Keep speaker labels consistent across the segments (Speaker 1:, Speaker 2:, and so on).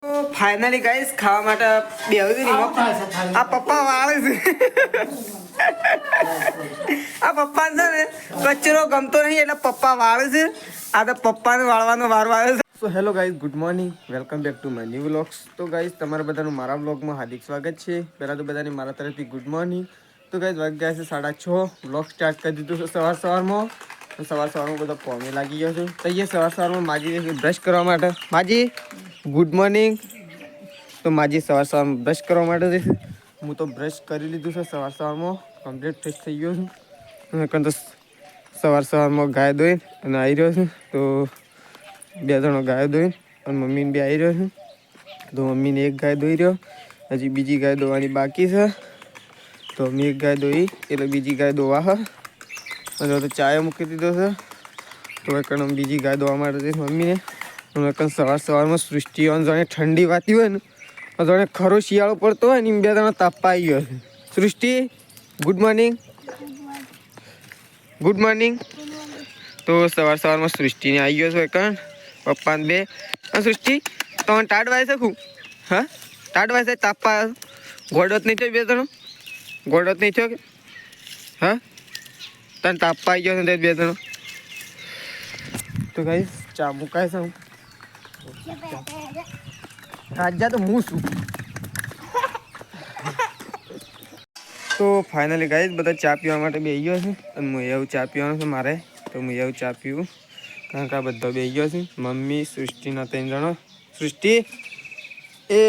Speaker 1: તો finally guys ખાવા માટે બેહું છું આ પપ્પા વાળે છે આ પપ્પા છે ને કચરો ગમતો નહીં એટલે પપ્પા વાળે છે આ તો પપ્પાને વાળવાનો વારો આવ્યો છે. So hello guys, good morning, welcome back to my new vlogs. તો ગાઈસ તમારા બધાનું મારા વ્લોગમાં હાર્દિક સ્વાગત છે. પહેલાં તો બધાને મારા તરફથી ગુડ મોર્નિંગ. તો ગાઈસ વાગ્યા છે 6:30. વ્લોગ સ્ટાર્ટ કરી દીધું છે સવારમાં બધા કોમે લાગી ગયો છું. તો એ સવારમાં માજી બ્રશ કરવા માટે. માજી ગુડ મોર્નિંગ. તો માજી સવારમાં બ્રશ કરવા માટે જઈશ. હું તો બ્રશ કરી લીધું છે સવારમાં, કમ્પ્લીટ ફ્રેશ થઈ ગયો છું. તો સવારમાં ગાય દોઈ અને આવી રહ્યો છું. તો 2 જણો ગાય દોઈ અને મમ્મીને બી આવી રહ્યો છું. તો મમ્મીને એક ગાય દોઈ રહ્યો, હજી બીજી ગાય દોવાની બાકી છે. તો મમ્મી એક ગાય દોઈ એટલે બીજી ગાય દોવા છે. અને તો ચાય મૂકી દીધો છે. તો એકણ બીજી ગાય દોવા માટે જઈશ મમ્મીને. અને એકણ સવારમાં સૃષ્ટિ જાણે ઠંડી વાતી હોય ને, જાણે ખરો શિયાળો પડતો હોય ને એમ 2 જણા તાપા આવી ગયો છે. સૃષ્ટિ ગુડ મોર્નિંગ. Good morning. તો સવારમાં સૃષ્ટિને આવી ગયો છો એકણ પપ્પાને 2. અને સૃષ્ટિ તમે ટાટ વાય શકું? હા ટાટ વાય છે તાપા ગોડત નહીં થયો 2 જણો? ગોડત નહીં થયો કે? હા તને તાપા આવી ગયો છે 2 જણો. તો ગાઈસ ચા મુકાય છે. રાજા તો હું છું. તો ફાઇનલી ગાઈસ બધા ચા પીવા માટે બેસી ગયો છે. અને હું એવું ચા પીવાનું છે મારે. તો હું એવું ચા પીવું કારણ કે આ બધા બેસી ગયો છે. મમ્મી, સૃષ્ટિના 3 જણો. સૃષ્ટિ એ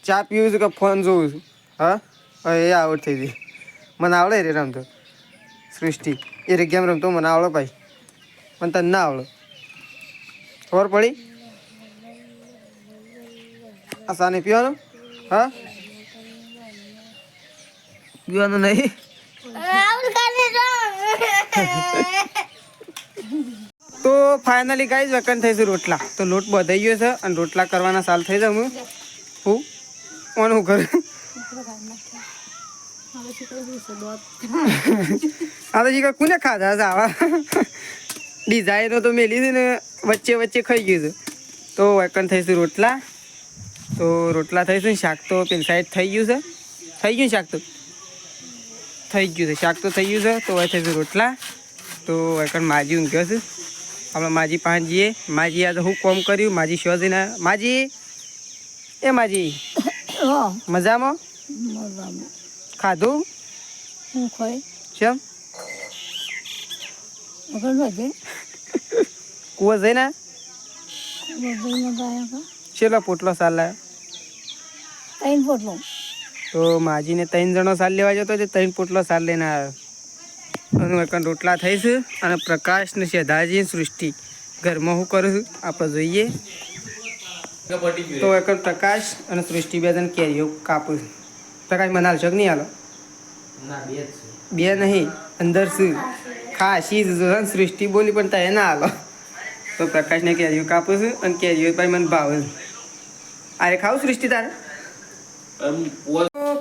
Speaker 1: ચા પીવું છું કે ફોન જોઉં છું? હા એ આવડ થઈ ગઈ. મને આવડે રે રમતો. સૃષ્ટિ એ રે ગેમ રમતો મને આવડે ભાઈ, પણ તને ના આવડે. ખબર પડી? આ સાને પીવાનું? હા પીવાનું નહીં. તો ફાઇનલી ગાઈસ વેકન થઈશું રોટલા. તો લોટ બધાઈ ગયો છે અને રોટલા કરવાના સાલ થઈ જાઉં હું કોનું કરું. આ તો શીખર કોને ખાધા છે આવા ડિઝાઇનો તો મેલી છે ને વચ્ચે વચ્ચે ખાઈ ગયું છે. તો વેકન થઈશું રોટલા. તો રોટલા થઈશું. શાક તો પેલી સાઈડ થઈ ગયું છે. થઈ ગયું શાક તો થઈ ગયું છે. શાક તો થઈ ગયું છે. તો હવે થઈશું રોટલા. તો વેકન માજી ઊંઘ્યો છે. આપણે માજી પાંચ જઈએ. માજી આ તો હું કોમ કર્યું. માજી શો જઈને માજી એ માજી મજામાં ખાધું કેમ કુવો જઈને ચેલો પોટલો સાલ લાવ્યો? તો માજીને 3 જણો સાલ લેવા જતો 3 પોટલો સાલ લઈને આવ્યો. અને એકણ રોટલા થઈશ. અને પ્રકાશ ને શેધાજી સૃષ્ટિ ઘરમાં હું કરું છું આપણે જોઈએ. તો એકણ પ્રકાશ અને સૃષ્ટિ 2 જણ કેરીઓ કાપું. પ્રકાશ મને હાલ શક નહીં હાલો? બે નહીં અંદર શું ખાસી સૃષ્ટિ બોલી પણ ત્યાં ના હાલો. તો પ્રકાશને કેરીઓ કાપું છું અને કેરીઓ ભાઈ મને ભાવે. અરે ખાવું સૃષ્ટિ તારે?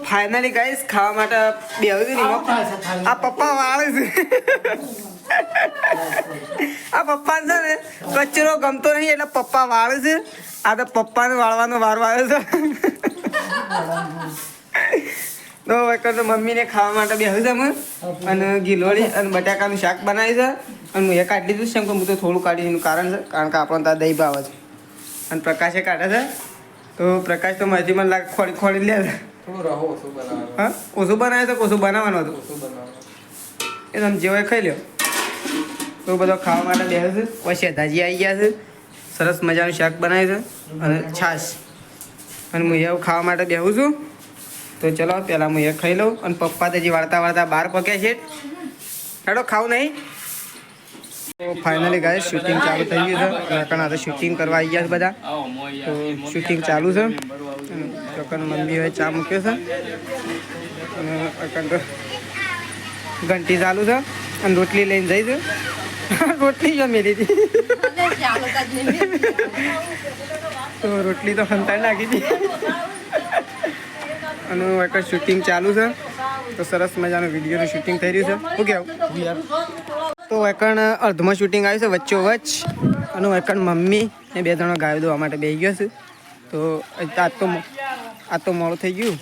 Speaker 1: ફાઇનલી ગાઈસ ખાવા માટે બેહું છું. આ પપ્પા વાળે છે આ પપ્પાને છે ને કચરો ગમતો નહીં એટલે પપ્પા વાળે છે. આ તો પપ્પાને વાળવાનો વારો આવ્યો છે. તો વખત મમ્મીને ખાવા માટે બેહું છું હું. અને ગીલોળી અને બટાકાનું શાક બનાવી છે. અને હું એ કાઢી દીધું છે. કેમ કે હું તો થોડું કાઢી એનું કારણ છે કારણ કે આપણને ત્યાં દહીં ભાવે છે. અને પ્રકાશે કાઢે છે. તો પ્રકાશ તો મારી મને લાગે ખોડી ખોડી લે છે. હા ઓછું બનાવે છે કે ઓછું બનાવવાનું હતું એ તમે જેવાય ખાઈ લો. તો બધો ખાવા માટે બેસે છે. પછી શેધાજી આવી ગયા છે. સરસ મજાનું શાક બનાવે છે અને છાશ. અને હું એવું ખાવા માટે બેહું છું. તો ચલો પહેલાં હું એ ખાઈ લઉં. અને પપ્પા તો જે વાળતા વાળતા બહાર પક્યા છે. હેડો ખાવું નહીં. તો ફાઇનલી ગાઈસ શૂટિંગ ચાલુ થઈ ગયું છે. કારણ આ શૂટિંગ કરવા આવી ગયા છે બધા. તો શૂટિંગ ચાલુ છે. ચોકન મમ્મી હવે ચા મૂક્યો છે. અને ઘંટી ચાલુ છે. અને રોટલી લઈને જઈ છે. રોટલી જમી લીધી. તો રોટલી તો ખંતાઈ નાખી હતી. અને એક શૂટિંગ ચાલુ છે. તો સરસ મજાનું વિડીયોનું શૂટિંગ થઈ રહ્યું છે. શું કહેવું? તો એકણ અર્ધમાં શૂટિંગ આવ્યું છે વચ્ચો વચ્ચ. અને એકણ મમ્મી ને 2 જણો ગાયો દોવા માટે બેસી ગયો છે. તો આ તો મોડું થઈ ગયું.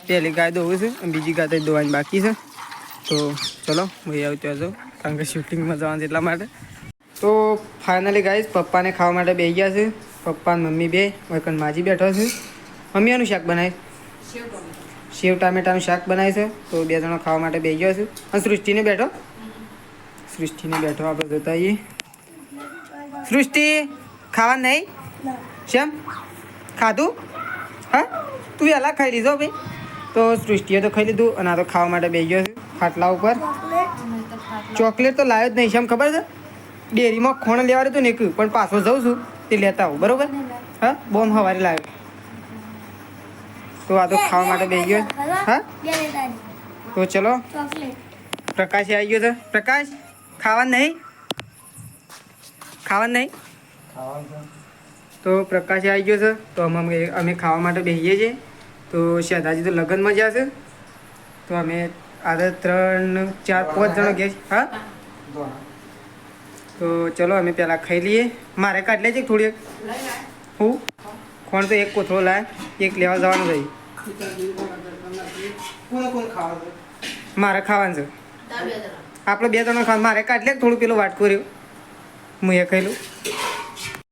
Speaker 1: પહેલી ગાય દોવું છે અને બીજી ગાય તો દોવાની બાકી છે. તો ચલો ભાઈ આવું ત્યાં જાઉં કારણ કે શૂટિંગમાં જવાનું છે એટલા માટે. તો ફાઇનલી ગાઈસ પપ્પાને ખાવા માટે બેસી ગયા છે. પપ્પા અને મમ્મી બે વૈકન માજી બેઠો છે. મમ્મી આનું શાક બનાવે સેવ ટામેટાનું શાક બનાવે છે. તો બે જણા ખાવા માટે બેસી ગયા છે. અને સૃષ્ટિને બેઠો આપણે જોતા આવીએ. સૃષ્ટિ ખાવા નહીં શેમ ખાધું હા તું વહેલા ખાઈ લીધો ભાઈ. તો સૃષ્ટિએ તો ખાઈ લીધું અને આ તો ખાવા માટે બેસી ગયો છે ખાટલા ઉપર. ચોકલેટ તો લાવ્યો જ નહીં શેમ ખબર છે. ડેરીમાં ખોણ લેવા તો નીકળ્યું પણ પાછો જઉં છું તે લેતા આવું બરોબર. હા બોમ્બ સવારે લાવ્યો. તો આ તો ખાવા માટે બેસી ગયો. હા તો ચલો પ્રકાશ આવી ગયો છે. પ્રકાશ ખાવાનું નહીં તો પ્રકાશ આવી ગયો છે. તો અમે ખાવા માટે બેસીએ છીએ. તો શેઠાજી તો લગ્નમાં જશે. તો અમે આજે 3 4 5 જણા ગયા છીએ. હા તો ચલો અમે પહેલાં ખાઈ લઈએ. મારે કાઢ લેજે થોડી હું ખોણ તો એક કોથળો લાય એક લેવા જવાનું થઈ. મારે ખાવાનું છે આપણે 2 જણા ખાવાનું. મારે કાઢ લે થોડું પેલું વાટકું રહ્યું હું એ ખાઈ લઉં.